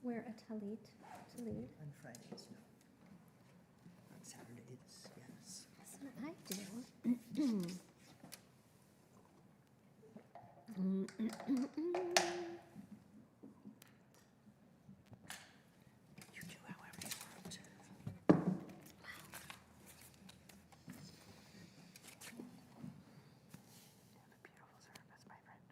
wear a talit. Talit. On Fridays, no. On Saturdays, yes. That's what I do. You do however you want. You have a beautiful service, my friend.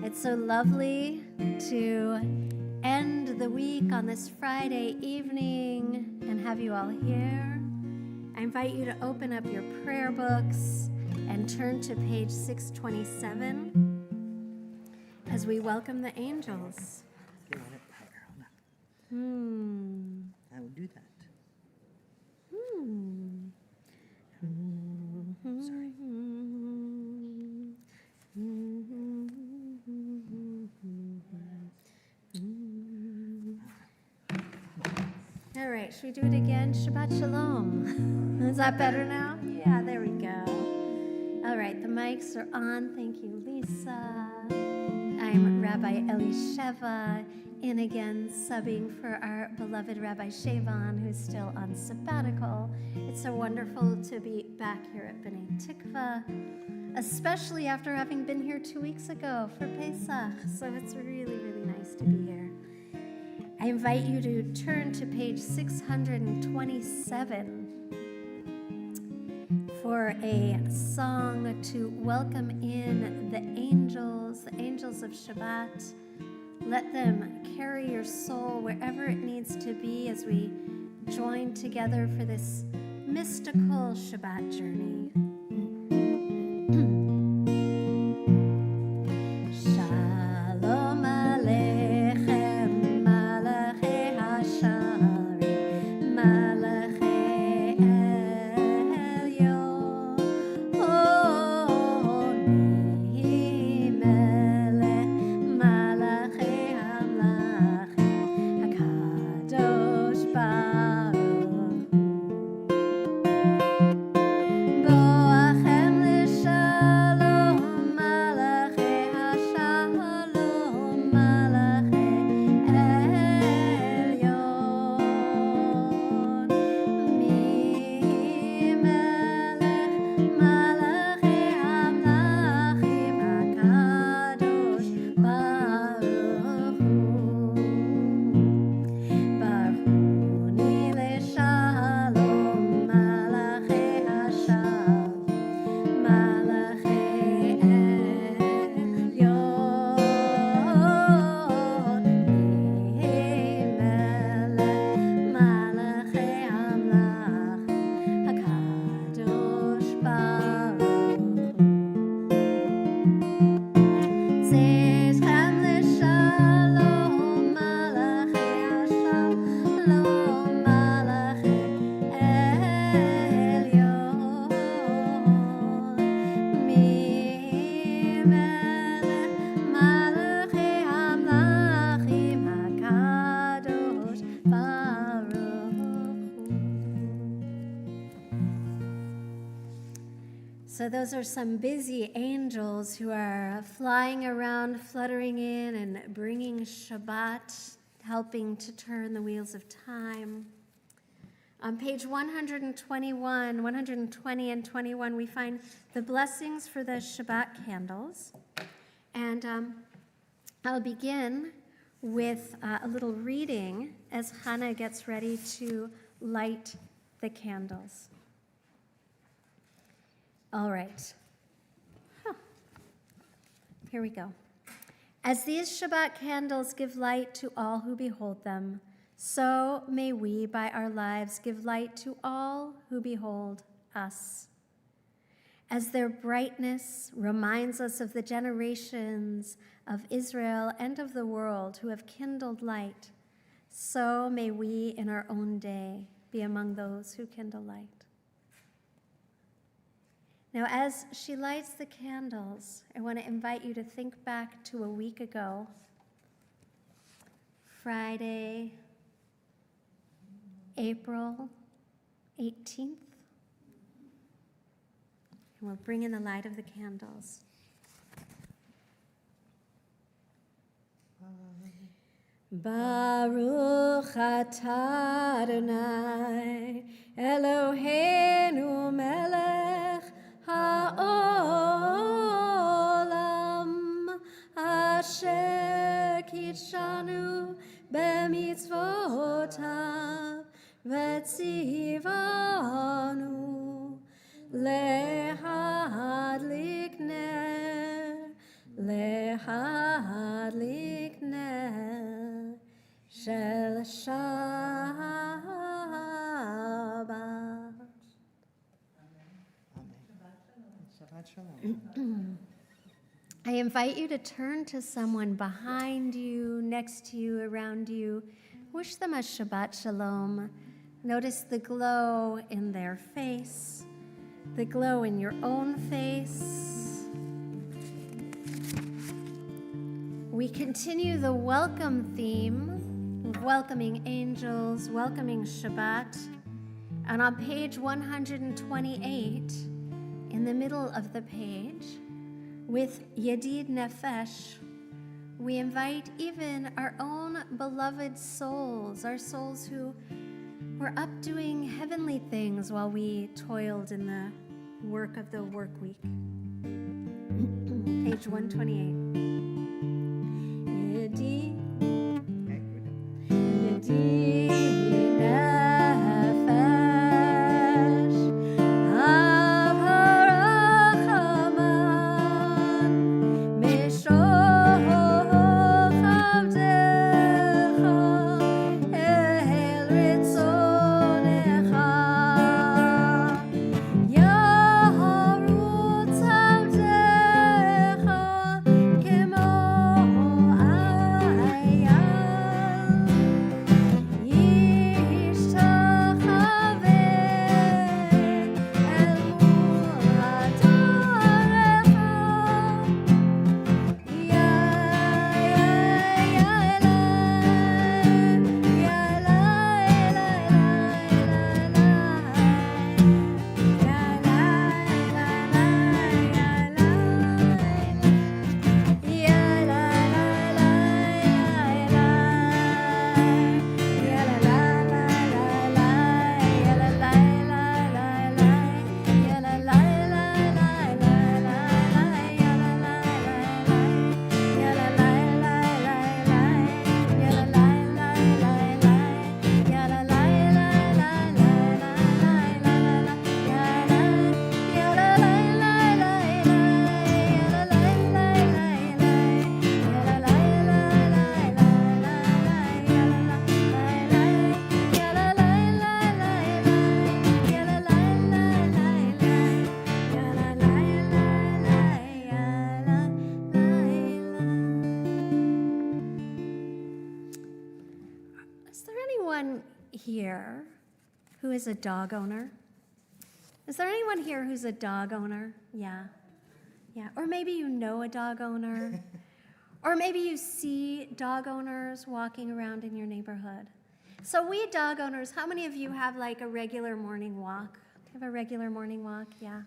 It's so lovely to end the week on this Friday evening and have you all here. I invite you to open up your prayer books and turn to page 627 as we welcome the angels. You want it higher? Hold on. I will do that. Sorry. All right, should we do it again? Shabbat Shalom. Is that better now? Yeah, there we go. All right, the mics are on. Thank you, Lisa. I'm Rabbi Elisheva, in again, subbing for our beloved Rabbi Shavon, who's still on sabbatical. It's so wonderful to be back here at B'nai Tikva, especially after having been here 2 weeks ago for Pesach. So it's really, really nice to be here. I invite you to turn to page 627 for a song to welcome in the angels of Shabbat. Let them carry your soul wherever it needs to be as we join together for this mystical Shabbat journey. Shalom Aleichem, Malachei Hasharim, Malachei Elyon, Oni Melech, Malachei Hamlachim, HaKadosh Baruch Hu. Boachem l'shalom, Malachei Hashalom, Malachei Elyon. Mi Melech, Malachei Hamlachim, HaKadosh Baruch Hu. Baruni l'shalom, Malachei Hashalom, Malachei Elyon. Mi Melech, Malachei Hamlachim, HaKadosh Baruch Hu. Zechem l'shalom, Malachei Hashalom, Malachei Elyon. Mi Melech, Malachei Hamlachim, HaKadosh Baruch Hu. So those are some busy angels who are flying around, fluttering in and bringing Shabbat, helping to turn the wheels of time. On page 120 and 21, we find the blessings for the Shabbat candles. And I'll begin with a little reading as Hannah gets ready to light the candles. All right. Here we go. As these Shabbat candles give light to all who behold them, so may we, by our lives, give light to all who behold us. As their brightness reminds us of the generations of Israel and of the world who have kindled light, so may we in our own day be among those who kindle light. Now, as she lights the candles, I want to invite you to think back to a week ago, Friday, April 18th. And we'll bring in the light of the candles. Baruch atah Adonai Eloheinu melech ha'olam asher kitshanu b'mitzvotav v'tzivanu lehadlik ner Shabbat. Amen. Shabbat shalom. I invite you to turn to someone behind you, next to you, around you. Wish them a Shabbat Shalom. Notice the glow in their face, the glow in your own face. We continue the welcome theme, welcoming angels, welcoming Shabbat. And on page 128, in the middle of the page, with Yedid Nefesh, we invite even our own beloved souls, our souls who were up doing heavenly things while we toiled in the work of the work week. Page 128. Yedid, Yedid Nefesh. Here who is a dog owner? Is there anyone here who's a dog owner? Yeah. Or maybe you know a dog owner. Or maybe you see dog owners walking around in your neighborhood. So we dog owners, how many of you have like a regular morning walk? Do you have a regular morning walk? Yeah.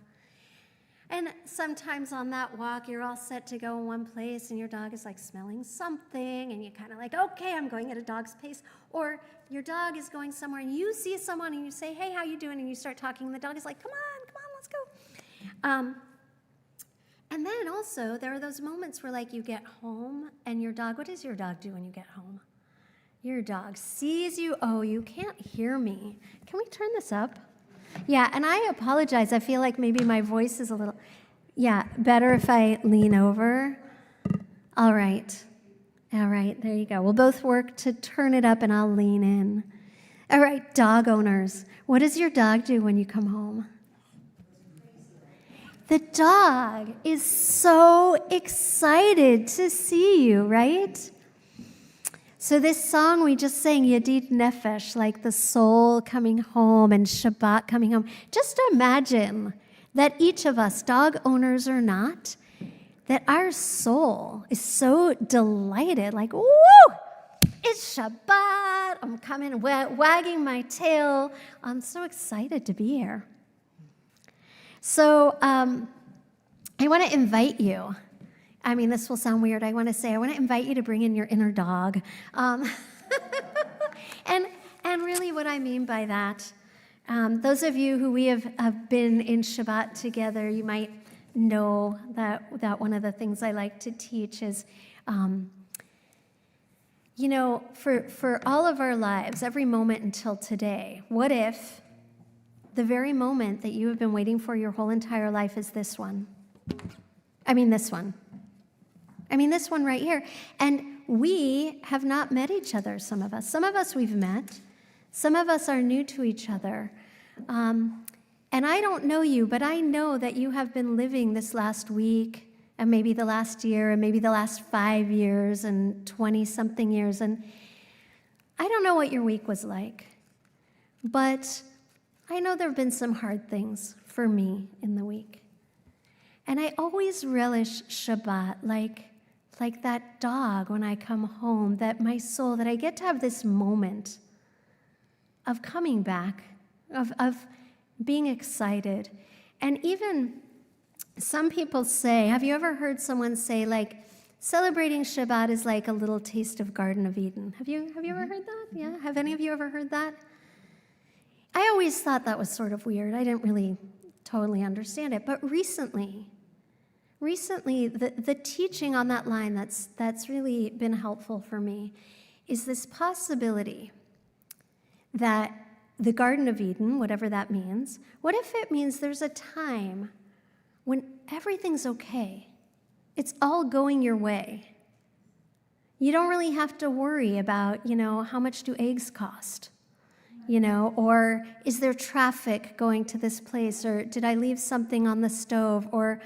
And sometimes on that walk, you're all set to go in one place and your dog is like smelling something and you're kind of like, okay, I'm going at a dog's pace. Or your dog is going somewhere and you see someone and you say, hey, how you doing? And you start talking and the dog is like, come on, let's go. And then also there are those moments where like you get home and your dog, what does your dog do when you get home? Your dog sees you. Oh, you can't hear me. Can we turn this up? Yeah, and I apologize. I feel like maybe my voice is a little, better if I lean over. All right, there you go. We'll both work to turn it up and I'll lean in. All right, dog owners, what does your dog do when you come home? The dog is so excited to see you, right? So this song we just sang, Yedid Nefesh, like the soul coming home and Shabbat coming home. Just imagine that each of us, dog owners or not, that our soul is so delighted, like, woo, it's Shabbat. I'm coming, wagging my tail. I'm so excited to be here. So I want to invite you. I mean, this will sound weird. I want to invite you to bring in your inner dog. And really what I mean by that, those of you who we have been in Shabbat together, you might know that one of the things I like to teach is, for all of our lives, every moment until today, what if the very moment that you have been waiting for your whole entire life is this one? This one right here. And we have not met each other, some of us. Some of us we've met. Some of us are new to each other. And I don't know you, but I know that you have been living this last week and maybe the last year and maybe the last 5 years and 20-something years. And I don't know what your week was like, but I know there have been some hard things for me in the week. And I always relish Shabbat like that dog when I come home, that my soul, that I get to have this moment of coming back, of being excited. And even some people say, have you ever heard someone say, like, celebrating Shabbat is like a little taste of Garden of Eden? Have you ever heard that? Yeah? Have any of you ever heard that? I always thought that was sort of weird. I didn't really totally understand it. But recently, the teaching on that line that's really been helpful for me is this possibility that the Garden of Eden, whatever that means, what if it means there's a time when everything's okay? It's all going your way. You don't really have to worry about, how much do eggs cost? Or is there traffic going to this place? Or did I leave something on the stove? Or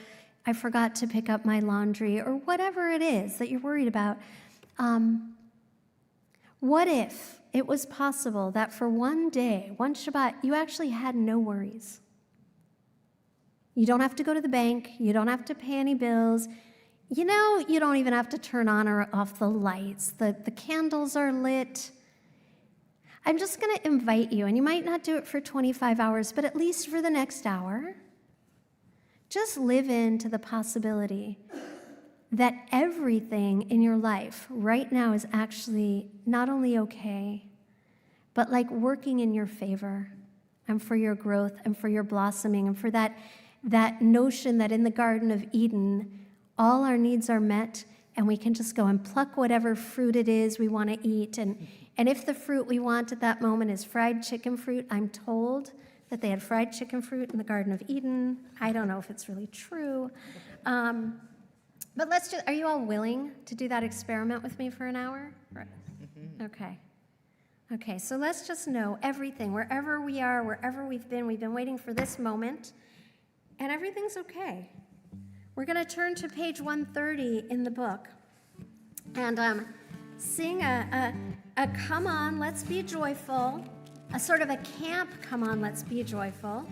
I forgot to pick up my laundry? Or whatever it is that you're worried about. What if it was possible that for one day, one Shabbat, you actually had no worries? You don't have to go to the bank. You don't have to pay any bills. You don't even have to turn on or off the lights. The candles are lit. I'm just going to invite you, and you might not do it for 25 hours, but at least for the next hour, just live into the possibility that everything in your life right now is actually not only okay, but like working in your favor and for your growth and for your blossoming and for that notion that in the Garden of Eden, all our needs are met and we can just go and pluck whatever fruit it is we want to eat. And if the fruit we want at that moment is fried chicken fruit, I'm told that they had fried chicken fruit in the Garden of Eden. I don't know if it's really true. But are you all willing to do that experiment with me for an hour? Right. Okay, so let's just know everything, wherever we are, wherever we've been waiting for this moment, and everything's okay. We're going to turn to page 130 in the book and sing a Come On, Let's Be Joyful, a sort of a camp Come On, Let's Be Joyful,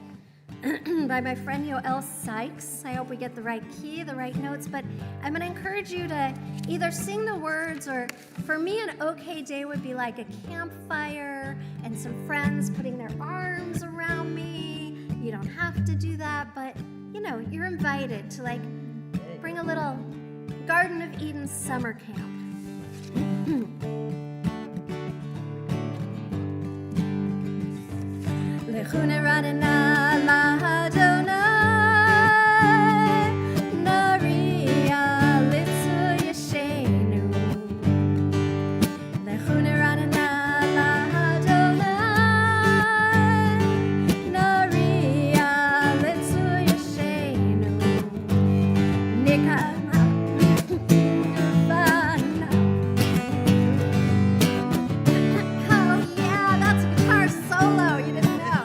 by my friend Yoel Sykes. I hope we get the right key, the right notes, but I'm going to encourage you to either sing the words, or for me an okay day would be like a campfire and some friends putting their arms around me. You don't have to do that, but you're invited to bring a little Garden of Eden summer camp. Lechune Radena Lahadonai Naria Litzu Yeshenu Lechune Radena Lahadonai Naria Litzu Yeshenu Nikama Oh yeah, that's a guitar solo, you didn't know.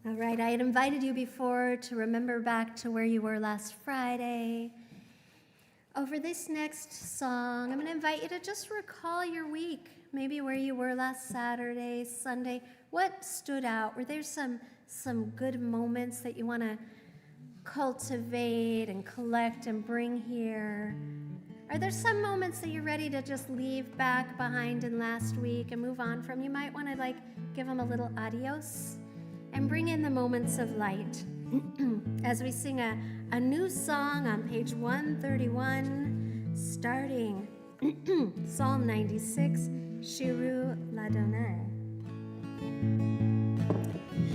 All right, I had invited you before to remember back to where you were last Friday. Over this next song, I'm going to invite you to just recall your week, maybe where you were last Saturday, Sunday. What stood out? Were there some good moments that you want to cultivate and collect and bring here? Are there some moments that you're ready to just leave back behind in last week and move on from? You might want to give them a little adios and bring in the moments of light as we sing a new song on page 131, starting Psalm 96, Shiru Ladonai.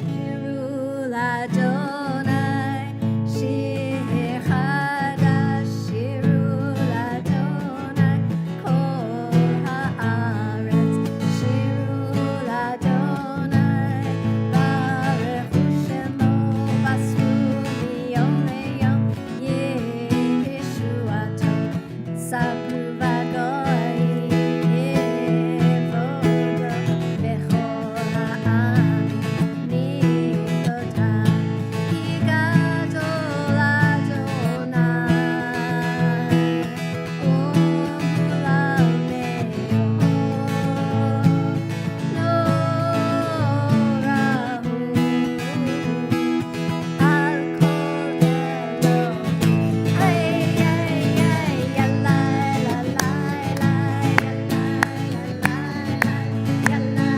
Shiru Ladonai, Shir Chadash, Shiru Ladonai, Kol Haaretz, Shiru Ladonai, Barechu Shemo, Basru miyom leyom, Yeshuato, Sabru v'goyim, Yevodo, Bechol ha'amim, Nitotam, Ki gadol Adonai, U'olam me'od, Norahu, Al kol Elohim. Ay, ya la la la la, ya la la la, ya la la la, ya la la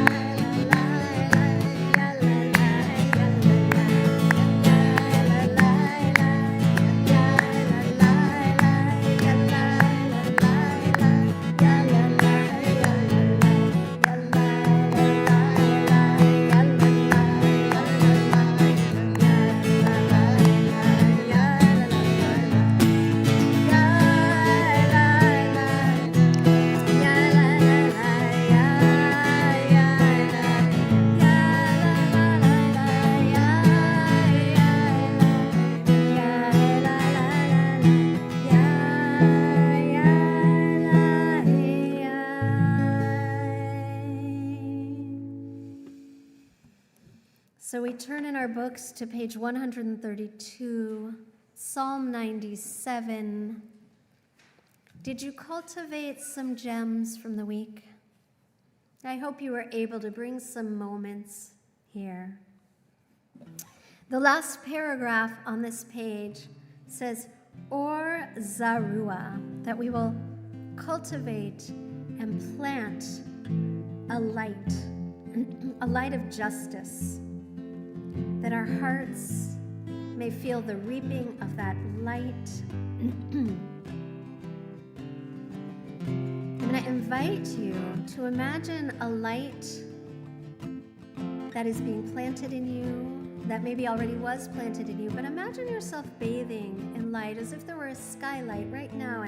So we turn in our books to page 132, Psalm 97. Did you cultivate some gems from the week? I hope you were able to bring some moments here. The last paragraph on this page says, Or Zarua, that we will cultivate and plant a light of justice, that our hearts may feel the reaping of that light. I'm going to invite you to imagine a light that is being planted in you, that maybe already was planted in you, but imagine yourself bathing in light as if there were a skylight right now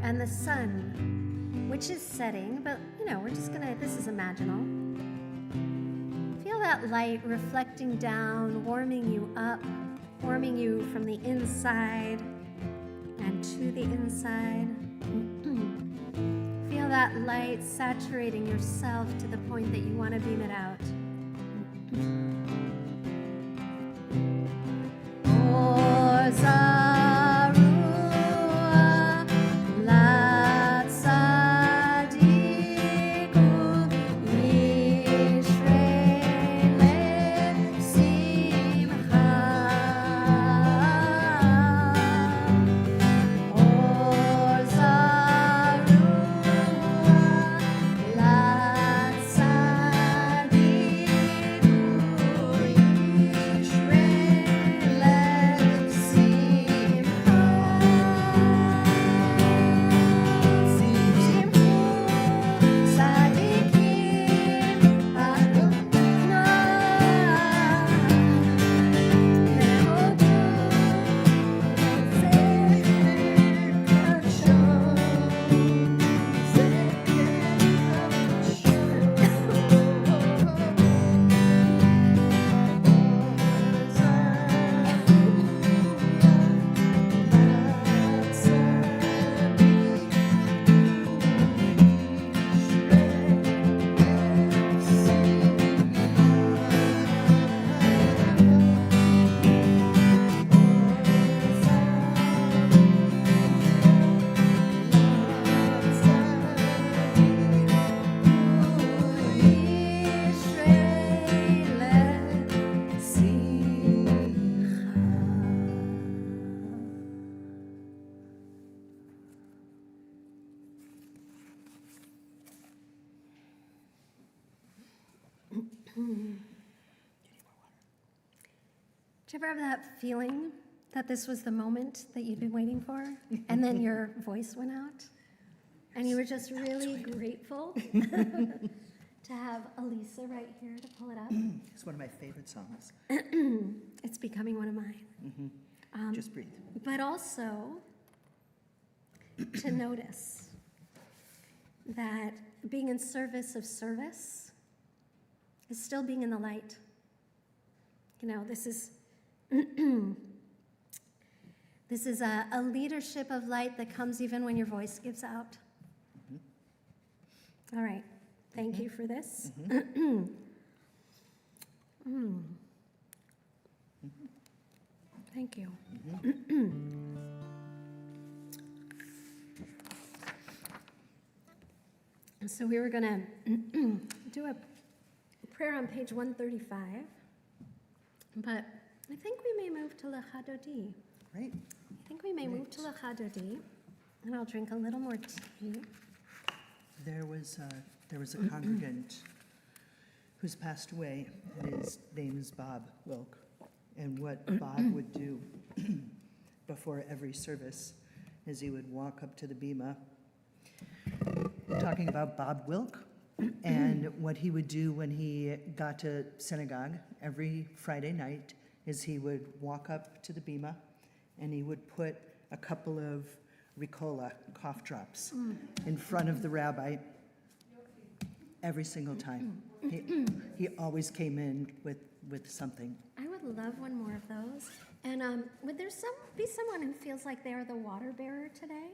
and the sun, which is setting, but we're just gonna, this is imaginal. Feel that light reflecting down, warming you up, warming you from the inside and to the inside. Feel that light saturating yourself to the point that you want to beam it out. Or Zarua, La Tzadiku, Yishrei Simcha. Or Zarua, La Tzadiku, Did you ever have that feeling that this was the moment that you'd been waiting for, and then your voice went out, and you were just really grateful to have Elisa right here to pull it up? It's one of my favorite songs. It's becoming one of mine. Just breathe. But also to notice that being in service of service is still being in the light. You know, this is this is a leadership of light that comes even when your voice gives out. All right, thank you for this. Thank you. So we were going to do a prayer on page 135, but I think we may move to L'Chadodi. Great. I think we may move to L'Chadodi, and I'll drink a little more tea. There was a congregant who's passed away, and his name is Bob Wilk. And what Bob would do before every service is he would walk up to the bima, talking about Bob Wilk, and what he would do when he got to synagogue every Friday night is he would walk up to the bima and he would put a couple of Ricola cough drops in front of the rabbi every single time. He always came in with something. I would love one more of those. And would there be someone who feels like they're the water bearer today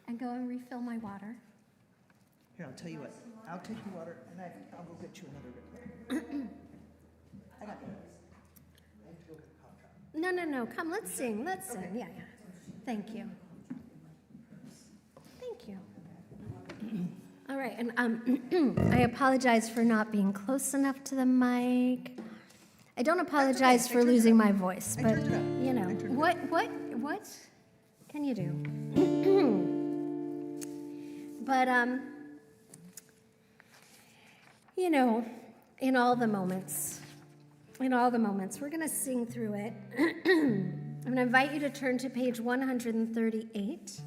and go and refill my water? Here, I'll tell you what. I'll take your water and I'll go get you another Ricola. I got yours. I have to go get a cough drop. No. Come, let's sing. Let's sing. Yeah. Thank you. Thank you. All right, and I apologize for not being close enough to the mic. I don't apologize for losing my voice, but you know, what can you do? But you know, in all the moments, we're going to sing through it. I'm going to invite you to turn to page 138.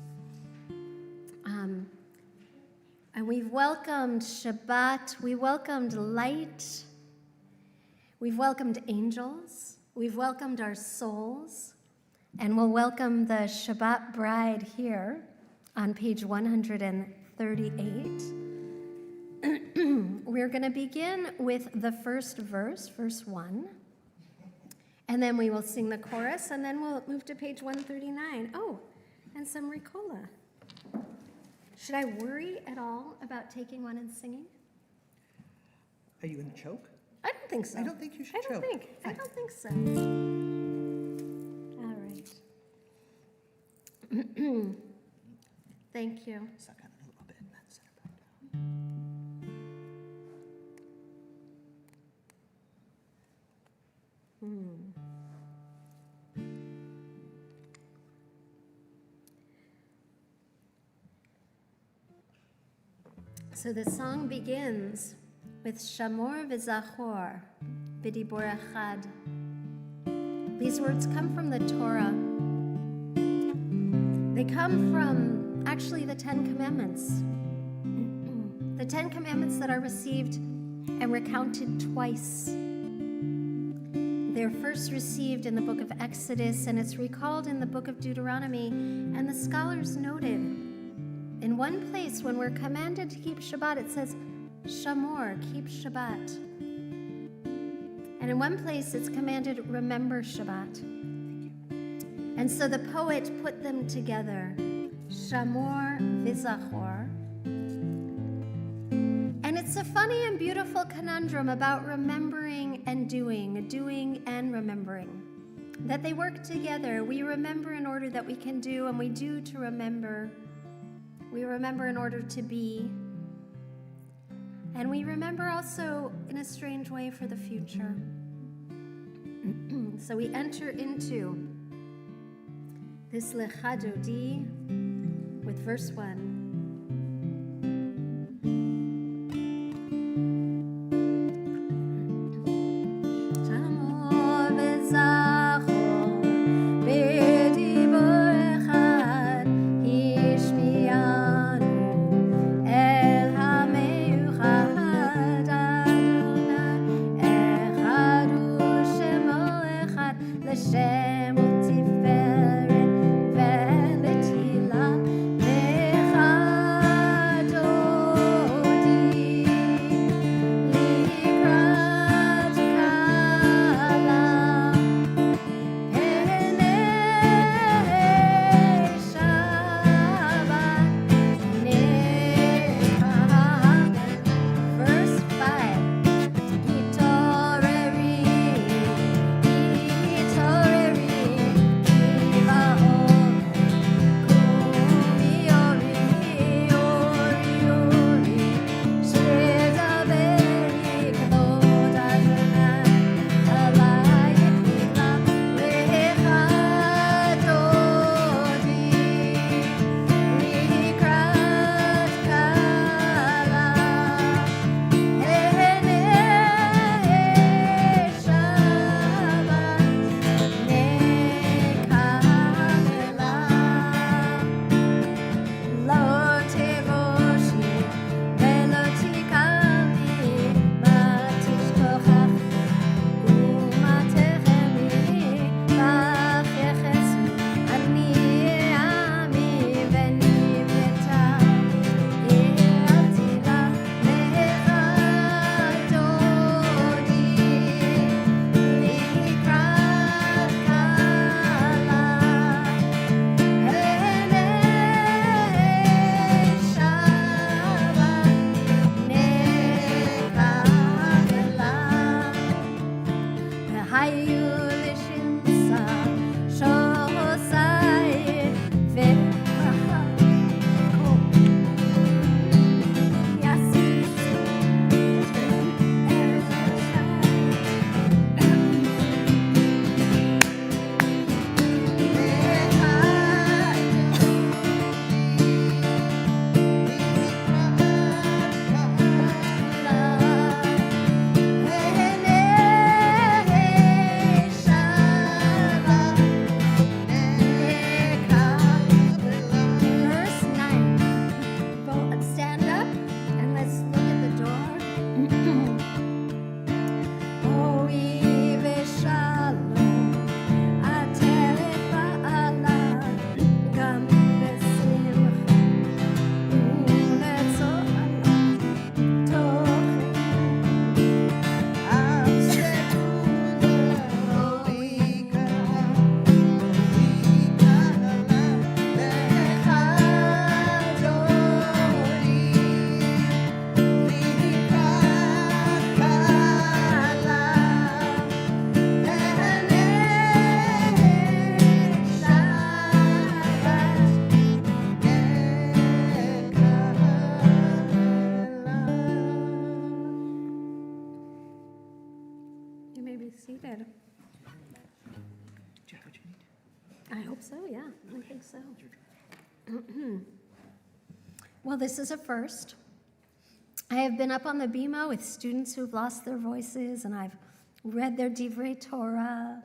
And we've welcomed Shabbat, we welcomed light, we've welcomed angels, we've welcomed our souls, and we'll welcome the Shabbat bride here on page 138. We're going to begin with the first verse, verse 1, and then we will sing the chorus, and then we'll move to page 139. Oh, and some Ricola. Should I worry at all about taking one and singing? Are you going to choke? I don't think so. I don't think you should choke. I don't think so. All right. Thank you. Suck on it a little bit and then set it back down. So the song begins with Shamor v'Zachor b'dibur echad. These words come from the Torah. They come from actually the Ten Commandments. The Ten Commandments that are received and recounted twice. They're first received in the book of Exodus, and it's recalled in the book of Deuteronomy. And the scholars noted in one place when we're commanded to keep Shabbat, it says, Shamor, keep Shabbat. And in one place it's commanded, remember Shabbat. And so the poet put them together, Shamor v'Zachor. And it's a funny and beautiful conundrum about remembering and doing and remembering. That they work together. We remember in order that we can do, and we do to remember. We remember in order to be. And we remember also in a strange way for the future. So we enter into this L'Chadodi with verse 1. ושם ותפארת ולתהילה לך דודי לקראת קהלה פני שבת נקהל. Verse 5. Seated. Do you have what you need? I hope so, yeah. I think so. Well, this is a first. I have been up on the bima with students who've lost their voices, and I've read their Divrei Torah.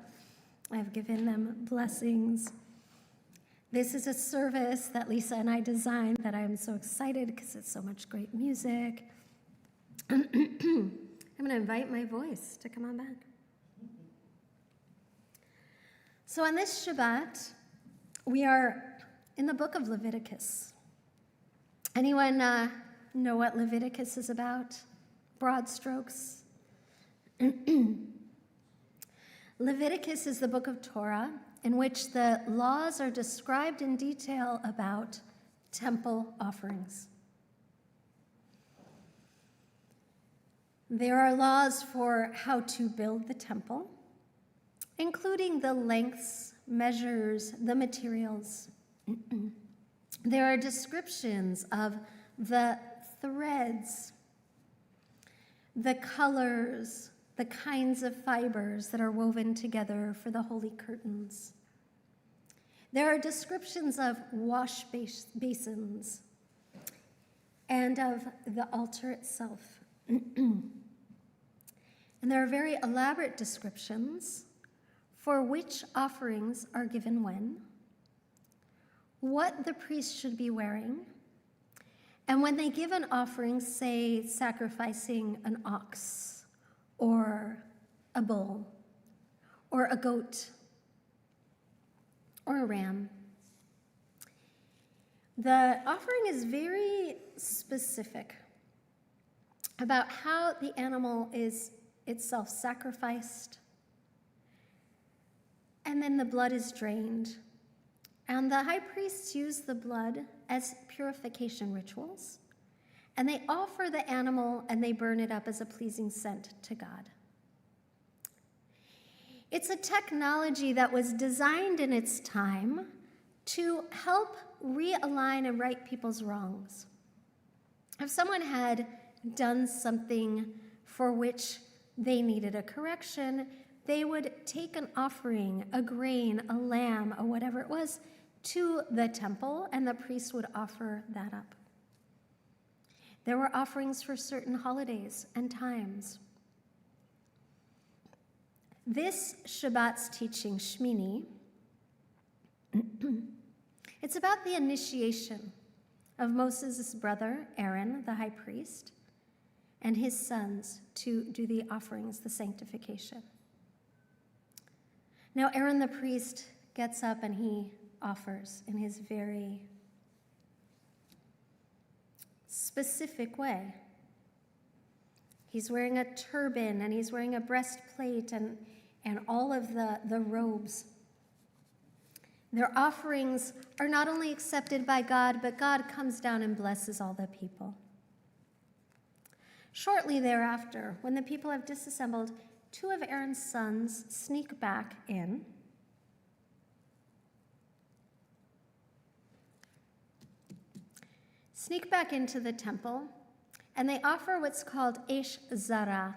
I've given them blessings. This is a service that Lisa and I designed that I'm so excited because it's so much great music. I'm going to invite my voice to come on back. So on this Shabbat, we are in the book of Leviticus. Anyone know what Leviticus is about? Broad strokes. Leviticus is the book of Torah in which the laws are described in detail about temple offerings. There are laws for how to build the temple, including the lengths, measures, the materials. There are descriptions of the threads, the colors, the kinds of fibers that are woven together for the holy curtains. There are descriptions of wash basins and of the altar itself. And there are very elaborate descriptions for which offerings are given when, what the priest should be wearing, and when they give an offering, say sacrificing an ox or a bull or a goat or a ram. The offering is very specific about how the animal is itself sacrificed, and then the blood is drained. And the high priests use the blood as purification rituals, and they offer the animal and they burn it up as a pleasing scent to God. It's a technology that was designed in its time to help realign and right people's wrongs. If someone had done something for which they needed a correction, they would take an offering, a grain, a lamb, or whatever it was, to the temple, and the priest would offer that up. There were offerings for certain holidays and times. This Shabbat's teaching, Shmini, it's about the initiation of Moses' brother, Aaron, the high priest, and his sons to do the offerings, the sanctification. Now, Aaron the priest gets up and he offers in his very specific way. He's wearing a turban and he's wearing a breastplate and all of the robes. Their offerings are not only accepted by God, but God comes down and blesses all the people. Shortly thereafter, when the people have disassembled, 2 of Aaron's sons sneak back in. Sneak back into the temple, and they offer what's called Esh Zara,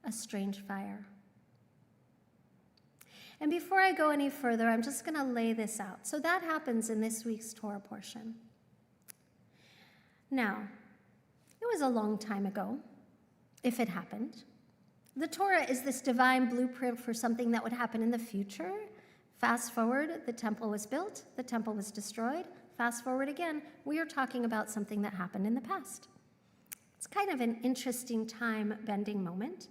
a strange fire. And before I go any further, I'm just going to lay this out. So that happens in this week's Torah portion. Now, it was a long time ago, if it happened. The Torah is this divine blueprint for something that would happen in the future. Fast forward, the temple was built, the temple was destroyed. Fast forward again, we are talking about something that happened in the past. It's kind of an interesting time-bending moment,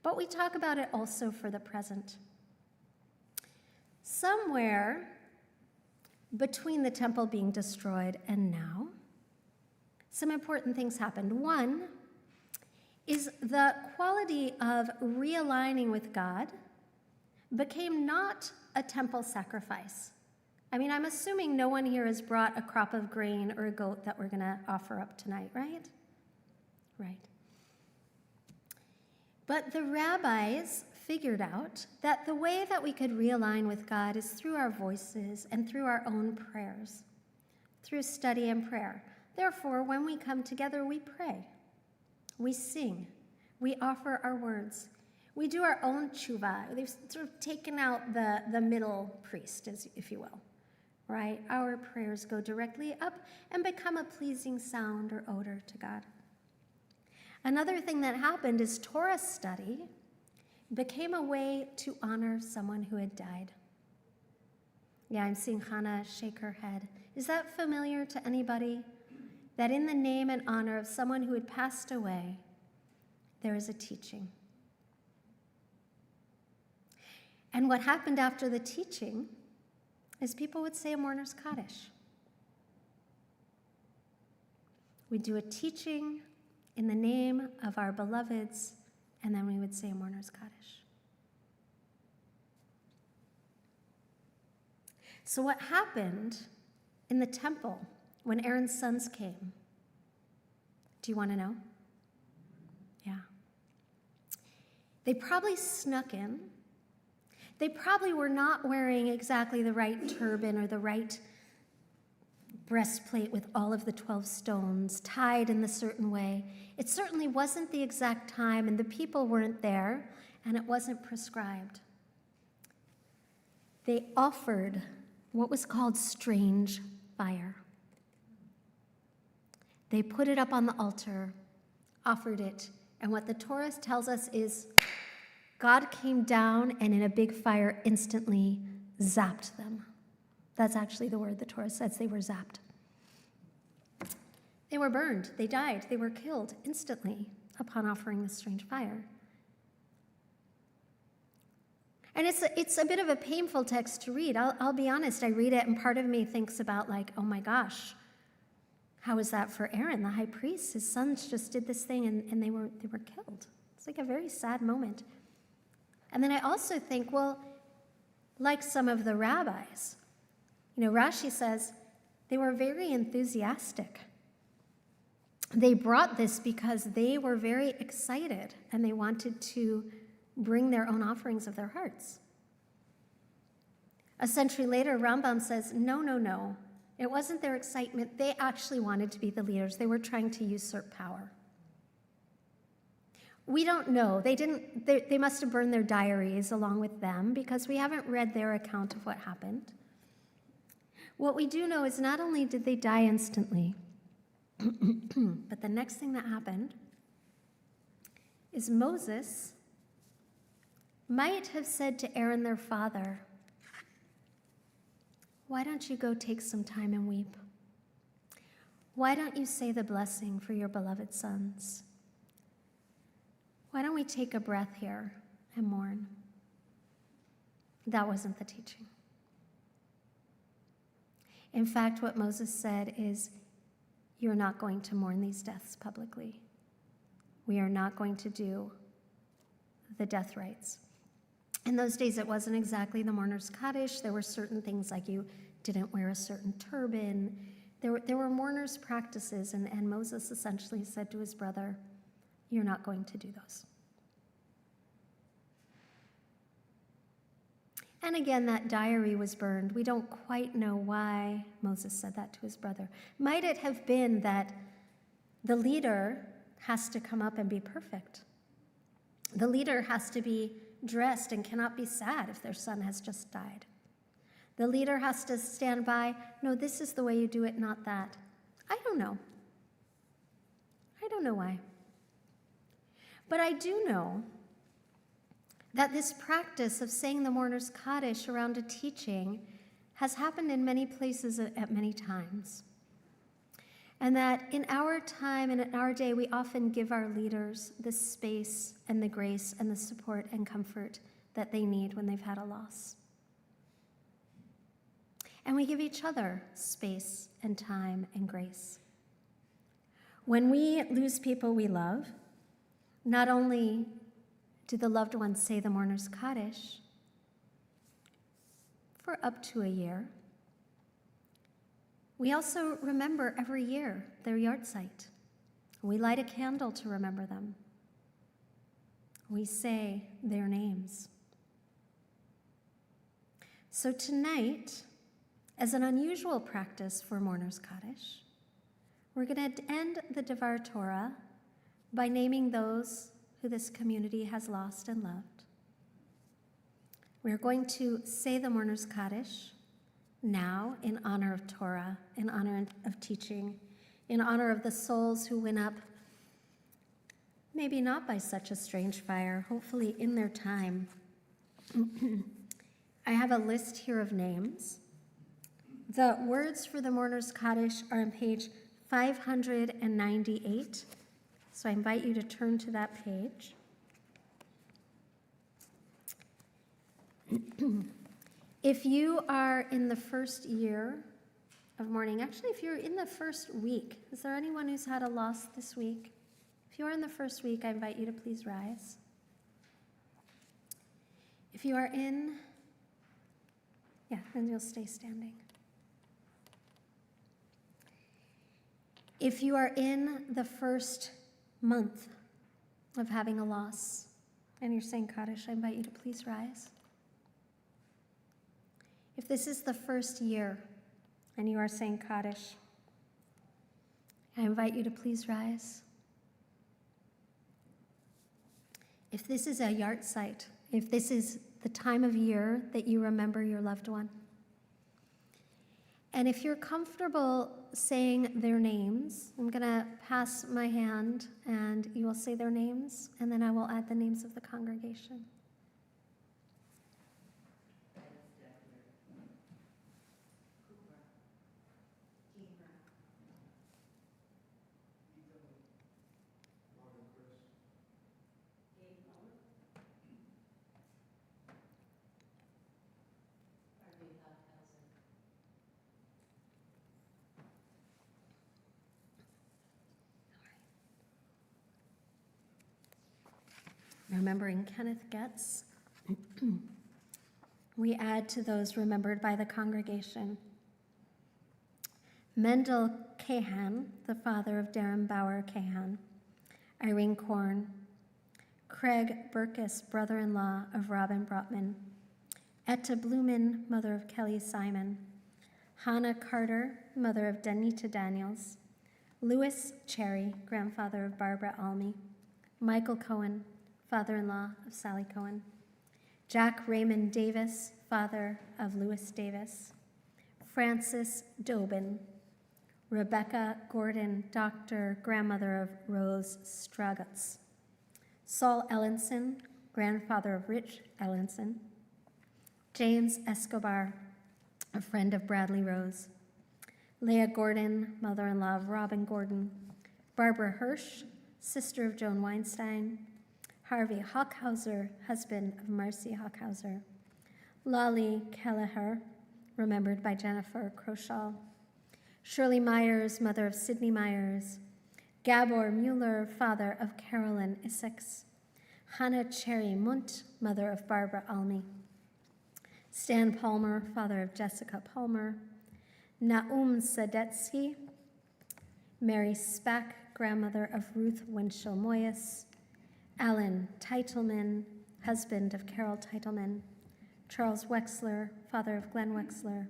but we talk about it also for the present. Somewhere between the temple being destroyed and now, some important things happened. One is the quality of realigning with God became not a temple sacrifice. I mean, I'm assuming no one here has brought a crop of grain or a goat that we're going to offer up tonight, right? Right. But the rabbis figured out that the way that we could realign with God is through our voices and through our own prayers, through study and prayer. Therefore, when we come together, we pray, we sing, we offer our words, we do our own tshuva. They've sort of taken out the middle priest, if you will, right? Our prayers go directly up and become a pleasing sound or odor to God. Another thing that happened is Torah study became a way to honor someone who had died. Yeah, I'm seeing Hannah shake her head. Is that familiar to anybody? That in the name and honor of someone who had passed away, there is a teaching. And what happened after the teaching is people would say a mourner's Kaddish. We'd do a teaching in the name of our beloveds, and then we would say a mourner's Kaddish. So what happened in the temple when Aaron's sons came? Do you want to know? Yeah. They probably snuck in. They probably were not wearing exactly the right turban or the right breastplate with all of the 12 stones tied in the certain way. It certainly wasn't the exact time, and the people weren't there, and it wasn't prescribed. They offered what was called strange fire. They put it up on the altar, offered it, and what the Torah tells us is God came down and in a big fire instantly zapped them. That's actually the word the Torah says. They were zapped. They were burned. They died. They were killed instantly upon offering this strange fire. And it's a bit of a painful text to read. I'll be honest, I read it and part of me thinks about like, oh my gosh, how is that for Aaron, the high priest? His sons just did this thing and they were killed. It's like a very sad moment. And then I also think, well, like some of the rabbis, Rashi says they were very enthusiastic. They brought this because they were very excited and they wanted to bring their own offerings of their hearts. A century later, Rambam says, no. It wasn't their excitement. They actually wanted to be the leaders. They were trying to usurp power. We don't know. They must have burned their diaries along with them because we haven't read their account of what happened. What we do know is not only did they die instantly, but the next thing that happened is Moses might have said to Aaron, their father, why don't you go take some time and weep? Why don't you say the blessing for your beloved sons? Why don't we take a breath here and mourn? That wasn't the teaching. In fact, what Moses said is, you're not going to mourn these deaths publicly. We are not going to do the death rites. In those days, it wasn't exactly the mourner's Kaddish. There were certain things like you didn't wear a certain turban. There were mourner's practices, and Moses essentially said to his brother, you're not going to do those. And again, that diary was burned. We don't quite know why Moses said that to his brother. Might it have been that the leader has to come up and be perfect? The leader has to be dressed and cannot be sad if their son has just died. The leader has to stand by, no, this is the way you do it, not that. I don't know. I don't know why. But I do know that this practice of saying the mourner's Kaddish around a teaching has happened in many places at many times. And that in our time and in our day, we often give our leaders the space and the grace and the support and comfort that they need when they've had a loss. And we give each other space and time and grace. When we lose people we love, not only do the loved ones say the mourner's Kaddish for up to a year, we also remember every year their yahrzeit. We light a candle to remember them. We say their names. So tonight, as an unusual practice for mourner's Kaddish, we're going to end the Devar Torah by naming those who this community has lost and loved. We're going to say the mourner's Kaddish now in honor of Torah, in honor of teaching, in honor of the souls who went up, maybe not by such a strange fire, hopefully in their time. I have a list here of names. The words for the mourner's Kaddish are on page 598, so I invite you to turn to that page. If you are in the first year of mourning, actually, if you're in the first week, is there anyone who's had a loss this week? If you are in the first week, I invite you to please rise. If you are in, then you'll stay standing. If you are in the first month of having a loss and you're saying Kaddish, I invite you to please rise. If this is the first year and you are saying Kaddish, I invite you to please rise. If this is a yahrzeit, if this is the time of year that you remember your loved one, and if you're comfortable saying their names, I'm going to pass my hand and you will say their names, and then I will add the names of the congregation. remembering Kenneth Getz. We add to those remembered by the congregation Mendel Cahan, the father of Darren Bauer Cahan, Irene Korn, Craig Burkus, brother-in-law of Robin Brotman, Etta Blumen, mother of Kelly Simon, Hannah Carter, mother of Danita Daniels, Louis Cherry, grandfather of Barbara Almy, Michael Cohen, father-in-law of Sally Cohen, Jack Raymond Davis, father of Louis Davis, Frances Dobin, Rebecca Gordon, doctor, grandmother of Rose Stragutz, Saul Ellenson, grandfather of Rich Ellenson, James Escobar, a friend of Bradley Rose, Leah Gordon, mother-in-law of Robin Gordon, Barbara Hirsch, sister of Joan Weinstein, Harvey Hockhauser, husband of Marcy Hockhauser, Lolly Kelleher, remembered by Jennifer Croshaw, Shirley Myers, mother of Sidney Myers, Gabor Mueller, father of Carolyn Essex, Hannah Cherry Munt, mother of Barbara Almy, Stan Palmer, father of Jessica Palmer, Naum Sadetsky, Mary Spack, grandmother of Ruth Winchell Moyes, Alan Teitelman, husband of Carol Teitelman, Charles Wexler, father of Glenn Wexler,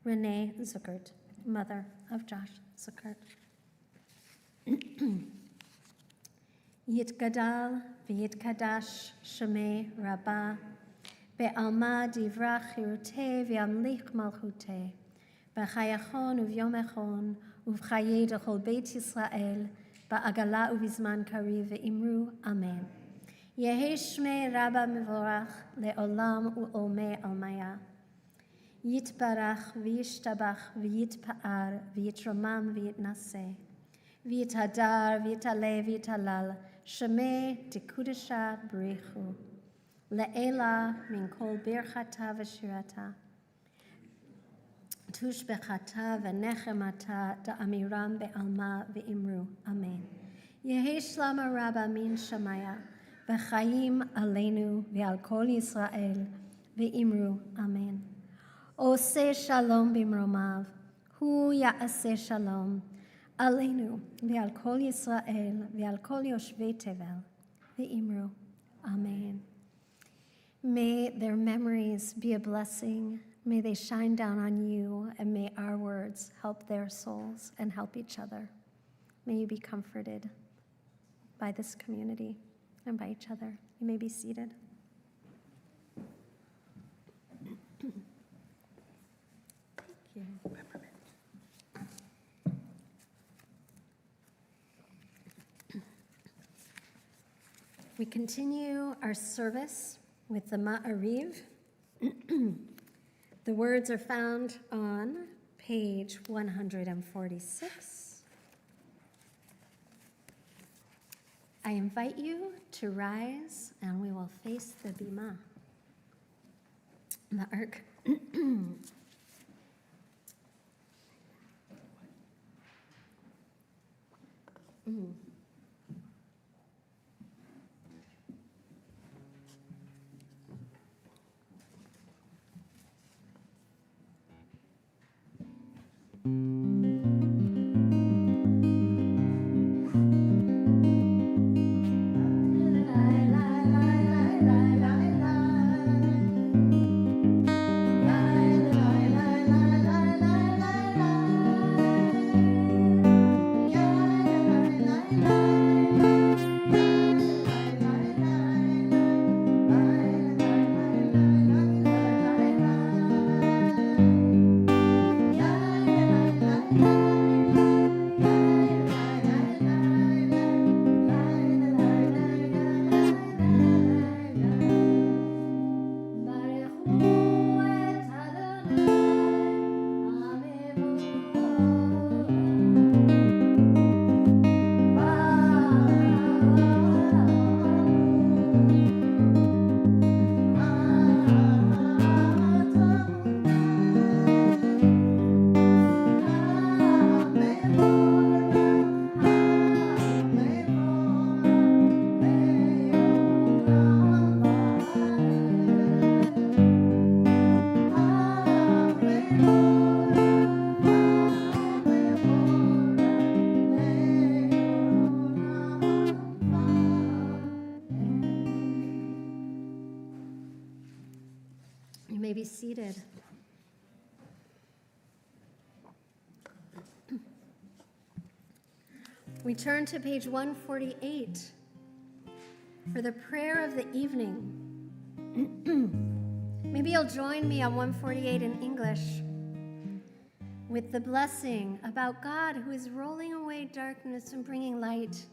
Renee Zuckert, mother of Josh Zuckert. Yitgadal v'yitkadash shemei Rabbah be'alma divrach chirutei v'yamlich malchutei b'chayachon uvyom uv'chayei d'chol beit Yisrael ba'agala ubizman kariv ve'imru amen. Yehi shmei Rabba mivorach le'olam u'olmei almaya. Yitbarach v'yishtabach v'yitpa'ar v'yitramam v'yitnaseh v'yithadar v'yitale v'yitalal shemei tikudesha b'richu le'ela min kol birchata v'shirata tushbechata v'nechemata da'amiram be'alma v'imru amen. Yehi shlama Rabba min shamaya v'chayim aleinu v'al kol Yisrael v'imru amen. Ose shalom bimromav, hu ya'aseh shalom, aleinu v'al kol Yisrael v'al kol yoshvei tevel, v'imru, amen. May their memories be a blessing, may they shine down on you, and may our words help their souls and help each other. May you be comforted by this community and by each other. You may be seated. We continue our service with the Ma'ariv. The words are found on page 146. I invite you to rise and we will face the Bima, the Ark. You may be seated. We turn to page 148 for the prayer of the evening. Maybe you'll join me on 148 in English with the blessing about God who is rolling away darkness and bringing light.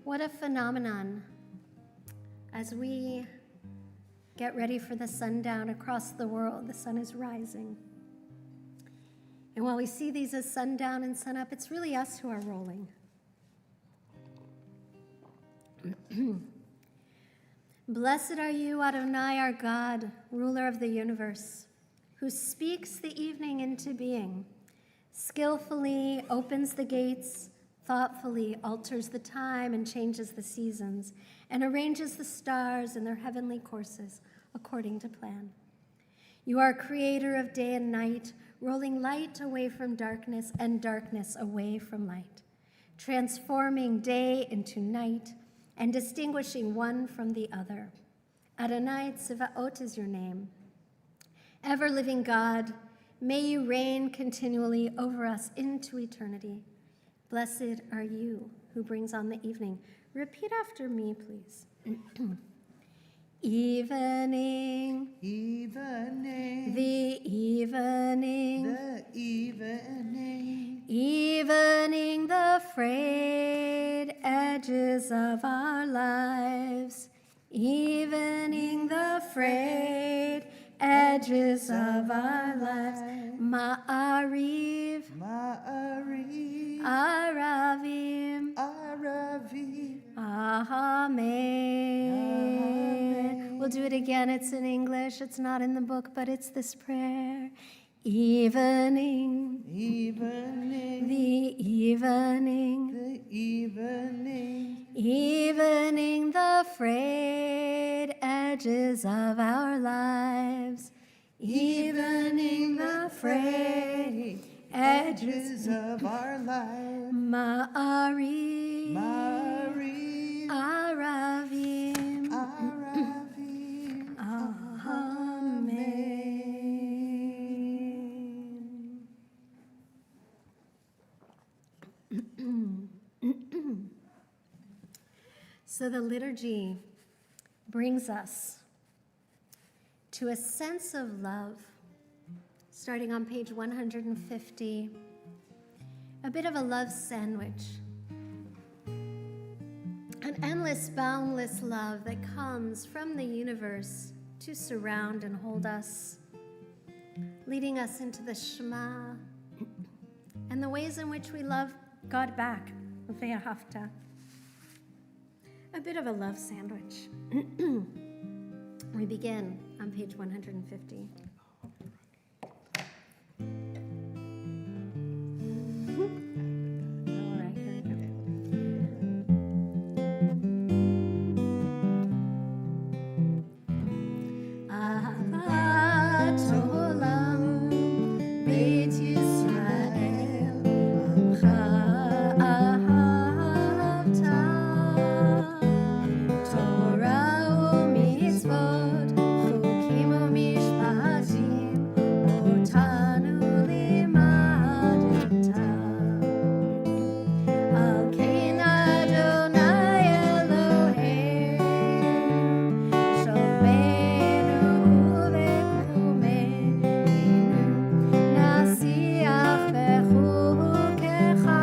What a phenomenon as we get ready for the sundown across the world. The sun is rising. And while we see these as sundown and sunup, it's really us who are rolling. Blessed are you, Adonai, our God, ruler of the universe, who speaks the evening into being, skillfully opens the gates, thoughtfully alters the time and changes the seasons, and arranges the stars in their heavenly courses according to plan. You are creator of day and night, rolling light away from darkness and darkness away from light, transforming day into night and distinguishing one from the other. Adonai Tzivaot is your name. Ever-living God, may you reign continually over us into eternity. Blessed are you who brings on the evening. Repeat after me, please. Evening, Evening, the evening, the evening, evening the frayed edges of our lives, evening the frayed edges of our lives. Ma'ariv, Ma'ariv, Aravim, Aravi, Amen. We'll do it again. It's in English. It's not in the book, but it's this prayer. Evening, evening, the evening, the evening, evening the frayed edges of our lives, evening the frayed edges of our life. Ma'ariv, Ma'ariv, Aravim, Aravi, Amen. So the liturgy brings us to a sense of love, starting on page 150, a bit of a love sandwich. An endless, boundless love that comes from the universe to surround and hold us, leading us into the Shema and the ways in which we love God back, Ve'ahavta. A bit of a love sandwich. We begin on page 150. All right, here we go. Ahavat olam, Beit Yisrael, Amcha ahavta, Torah u'mitzvot, chukim u'mishpatim, otanu limadta. Al kein Adonai Eloheinu, shomenu uve'kumeinu, nasiach bechukecha,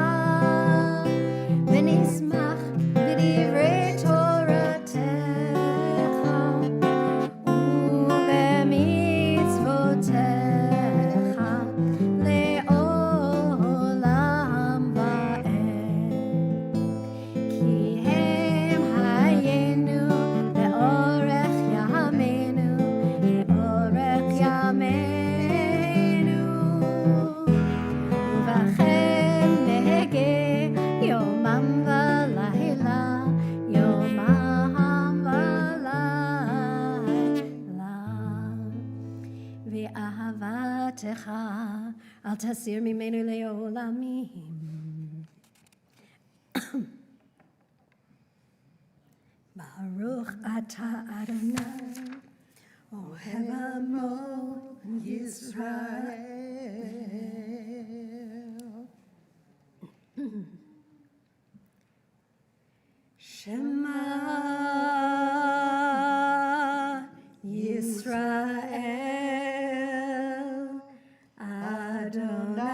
v'nismach b'divrei Toratecha, u'b'mitzvotecha, le'olam va'ed. Ki hem hayenu le'orech yameinu, le'orech yameinu. Uvachem nehege yomam v'layla, yomam v'layla. Ve'ahavatecha al tasir mimenu le'olamim. Baruch atah Adonai, Ohev Amo Yisrael. Shema Yisrael Adonai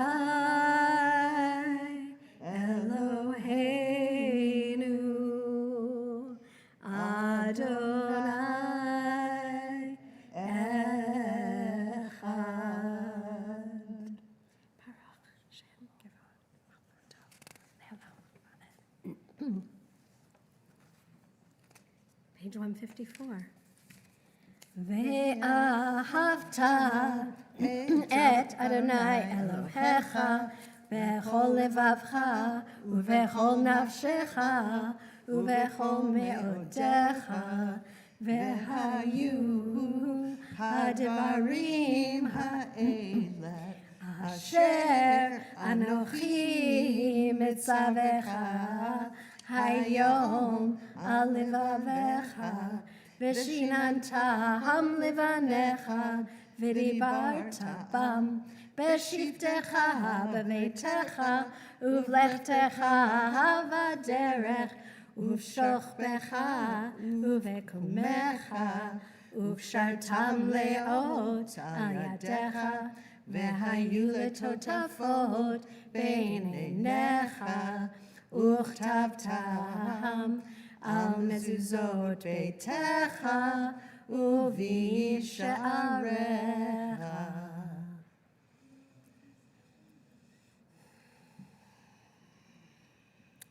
Eloheinu Adonai Echad. Baruch Shem Kevod. Page 154. ואהבת את אדוני אלוהיך בכל לבבך ובכל נפשך ובכל מאודך, והיו הדברים האלה אשר אנוכי מצווך היום על לבביך, ושיננתם לבניך ודיברת בם בשבתך בביתך ובלכתך בדרך ובשוכבך ובקומך, וקשרתם לאות על ידיך, והיו לטוטפות בין עיניך, וכתבתם על מזוזות ביתך ובשעריך.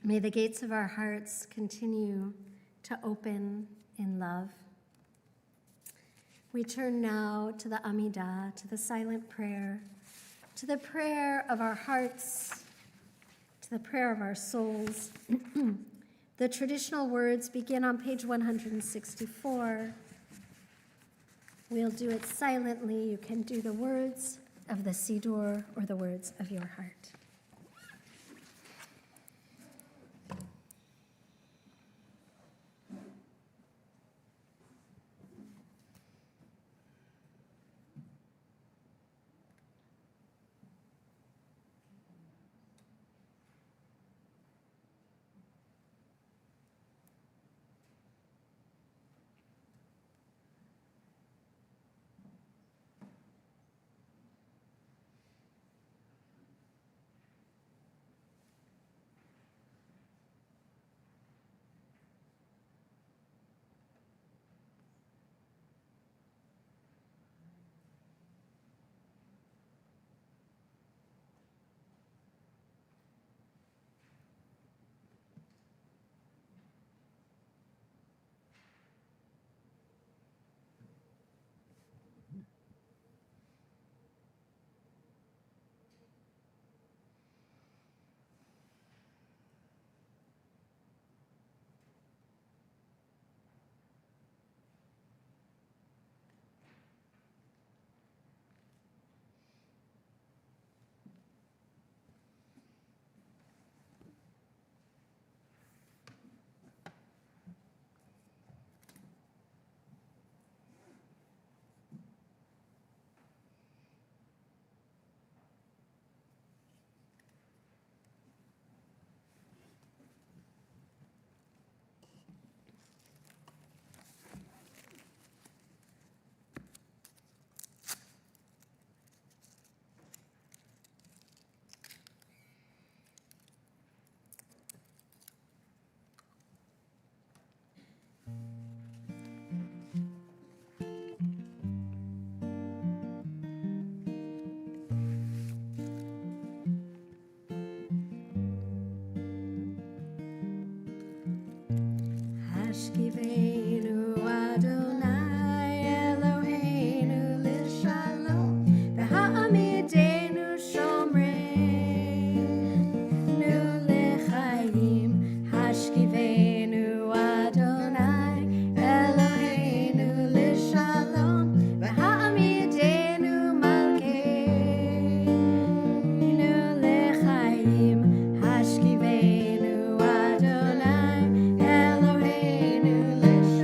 May the gates of our hearts continue to open in love. We turn now to the Amidah, to the silent prayer, to the prayer of our hearts, to the prayer of our souls. The traditional words begin on page 164. We'll do it silently. You can do the words of the Siddur or the words of your heart. Ashkivenu Adonai Eloheinu Lishalom V'ha'amidenu Shomreinu L'chaim. Ashkivenu Adonai Eloheinu Lishalom V'ha'amidenu Malkeinu L'chaim. Ashkivenu Adonai Eloheinu Lishalom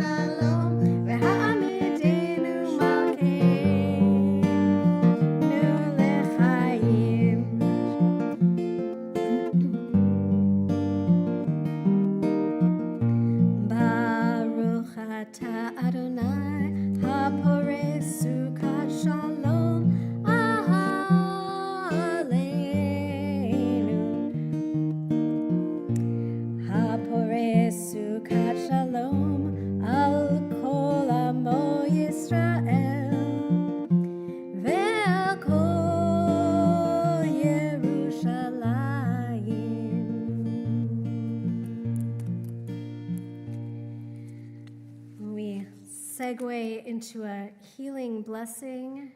segue into a healing blessing,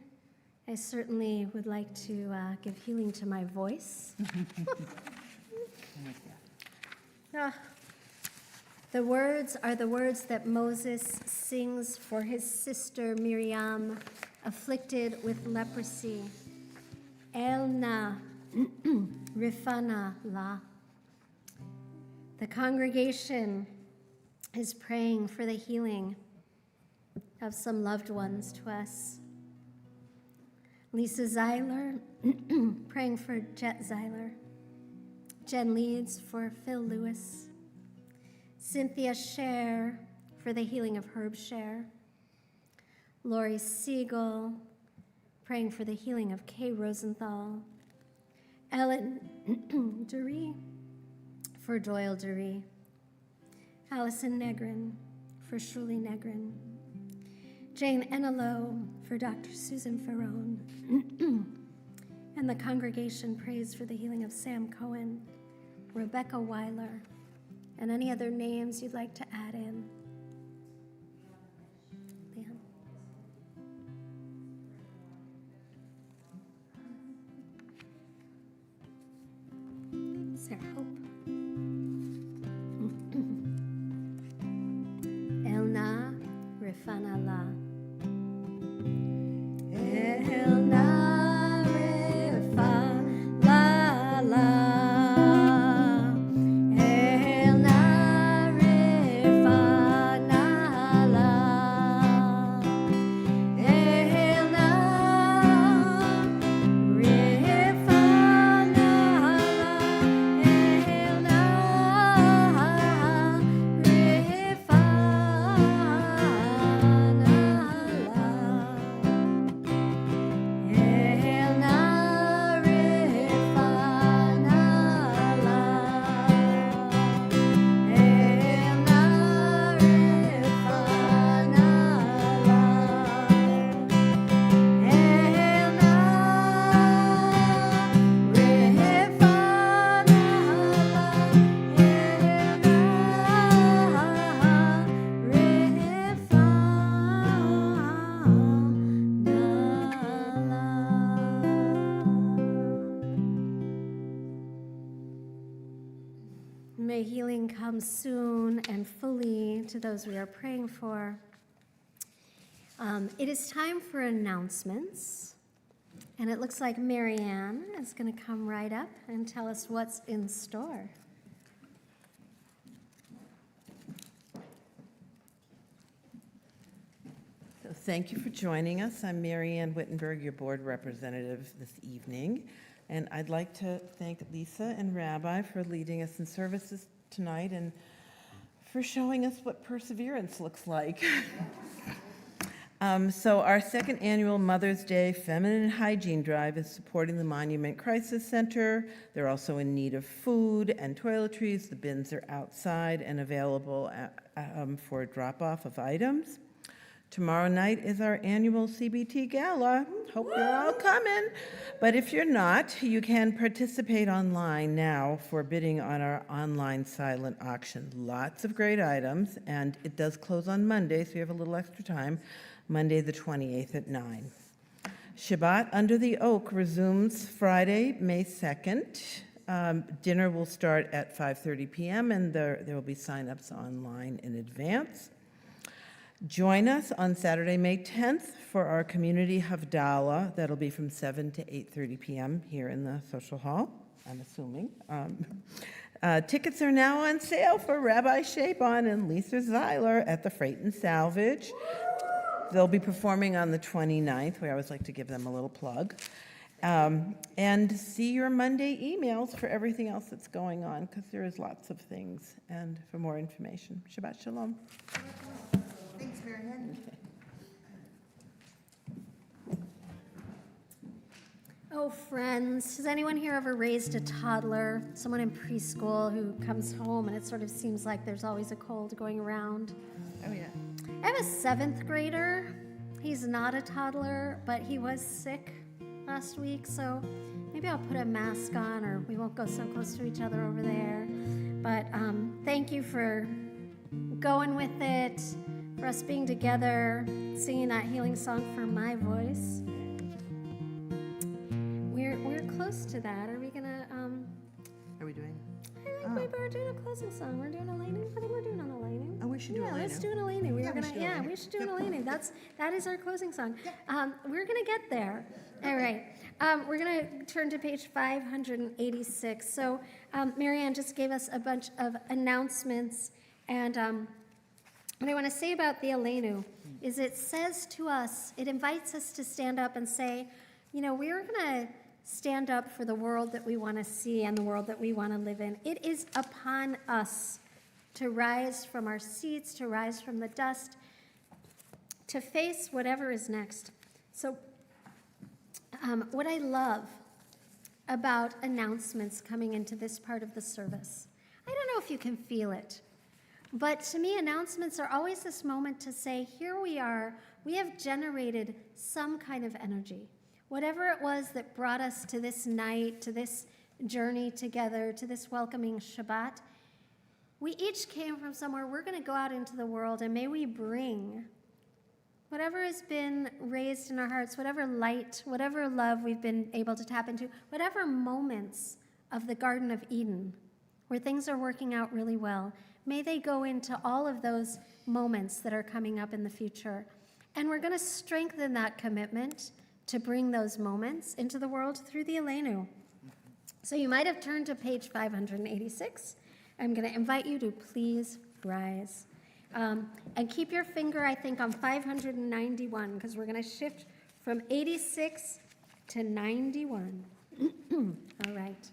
I certainly would like to give healing to my voice. The words are the words that Moses sings for his sister Miriam, afflicted with leprosy. Elna rifana la. The congregation is praying for the healing of some loved ones to us. Lisa Zeiler, praying for Jet Zeiler. Jen Leeds for Phil Lewis. Cynthia Scher for the healing of Herb Scher. Lori Siegel, praying for the healing of Kay Rosenthal. Ellen Dury for Doyle Dury. Allison Negrin for Shuli Negrin. Jane Enelo for Dr. Susan Ferrone. And the congregation prays for the healing of Sam Cohen, Rebecca Weiler, and any other names you'd like to add in. Leon. Sarah Hope. Elna Rifana La. Elna Rifana La. May healing come soon and fully to those we are praying for. It is time for announcements, and it looks like Marianne is going to come right up and tell us what's in store. So thank you for joining us. I'm Marianne Wittenberg, your board representative this evening. And I'd like to thank Lisa and Rabbi for leading us in services tonight and for showing us what perseverance looks like. So our second annual Mother's Day Feminine Hygiene Drive is supporting the Monument Crisis Center. They're also in need of food and toiletries. The bins are outside and available for drop-off of items. Tomorrow night is our annual CBT Gala. Hope you're all coming. But if you're not, you can participate online now for bidding on our online silent auction. Lots of great items, and it does close on Monday, so you have a little extra time, Monday the 28th at 9. Shabbat Under the Oak resumes Friday, May 2nd. Dinner will start at 5:30 p.m., and there will be sign-ups online in advance. Join us on Saturday, May 10th for our community Havdalah. That'll be from 7 to 8:30 p.m. here in the social hall, I'm assuming. Tickets are now on sale for Rabbi Shaban and Lisa Zeiler at the Freight and Salvage. They'll be performing on the 29th. We always like to give them a little plug. And see your Monday emails for everything else that's going on, because there is lots of things, and for more information. Shabbat Shalom. Thanks, Marianne. Oh, friends, has anyone here ever raised a toddler, someone in preschool who comes home and it sort of seems like there's always a cold going around? Oh, yeah. I have a 7th grader. He's not a toddler, but he was sick last week, so maybe I'll put a mask on, or we won't go so close to each other over there. But thank you for going with it, for us being together, singing that healing song for my voice. We're close to that. Are we gonna? Are we doing? I think maybe we're doing a closing song. We're doing a laning. I think we're doing an Elaine. Oh, we should do Yeah, Elena. let's do an Elaine. We Yeah, were we gonna. should do Yeah, Elena. we should do an Elaine. That is our closing song. We're gonna get there. All right. We're gonna turn to page 586. So Marianne just gave us a bunch of announcements, and what I want to say about the Elenu is it says to us, it invites us to stand up and say, you know, we're going to stand up for the world that we want to see and the world that we want to live in. It is upon us to rise from our seats, to rise from the dust, to face whatever is next. So what I love about announcements coming into this part of the service, I don't know if you can feel it, but to me, announcements are always this moment to say, here we are, we have generated some kind of energy. Whatever it was that brought us to this night, to this journey together, to this welcoming Shabbat, we each came from somewhere. We're going to go out into the world, and may we bring whatever has been raised in our hearts, whatever light, whatever love we've been able to tap into, whatever moments of the Garden of Eden where things are working out really well, may they go into all of those moments that are coming up in the future. And we're going to strengthen that commitment to bring those moments into the world through the Elenu. So you might have turned to page 586. I'm going to invite you to please rise. And keep your finger, I think, on 591, because we're going to shift from 86 to 91. All right.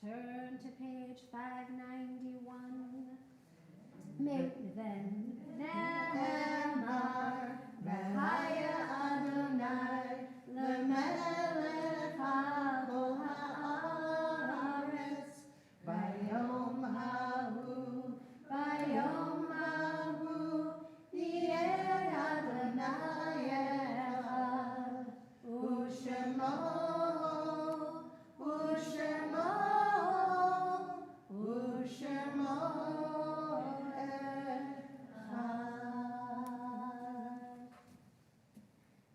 Turn to page 591. Make them Ne'emar, Behaya Adonai, Lemelech HaKol Haaretz, Bayom Hahu, Yeh Adonai Echad, U'Shemo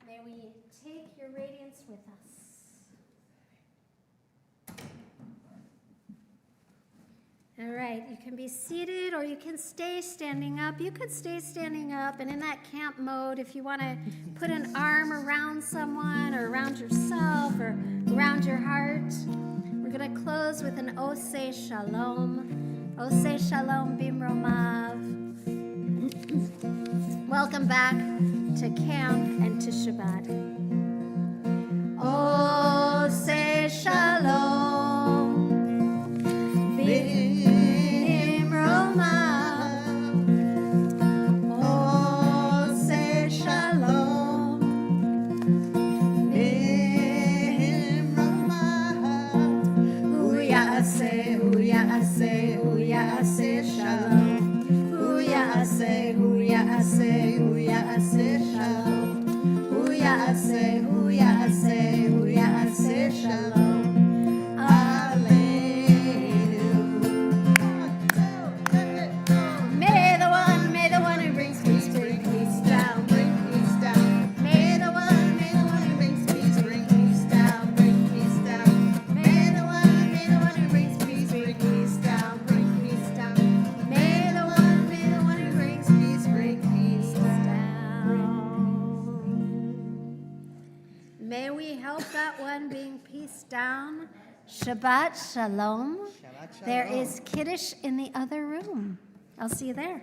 May we take your radiance with us. All right, you can be seated or you can stay standing up. You could stay standing up, and in that camp mode, if you want to put an arm around someone or around yourself or around your heart, we're going to close with an Oseh Shalom. Oseh Shalom Bimromav. Welcome back to camp and to Shabbat. Oseh Shalom Bimromav. Oseh Shalom Bimromav. Hu ya'aseh shalom. Hu ya'aseh shalom. Hu ya'aseh shalom. Aleinu. May the one who brings peace bring peace down. Bring peace down. May the one who brings peace bring peace down. Bring peace down. May the one who brings peace bring peace down. Bring peace down. May the one who brings peace everyone being peaced down. Shabbat shalom. Shabbat There shalom. is Kiddush in the other room. I'll see you there.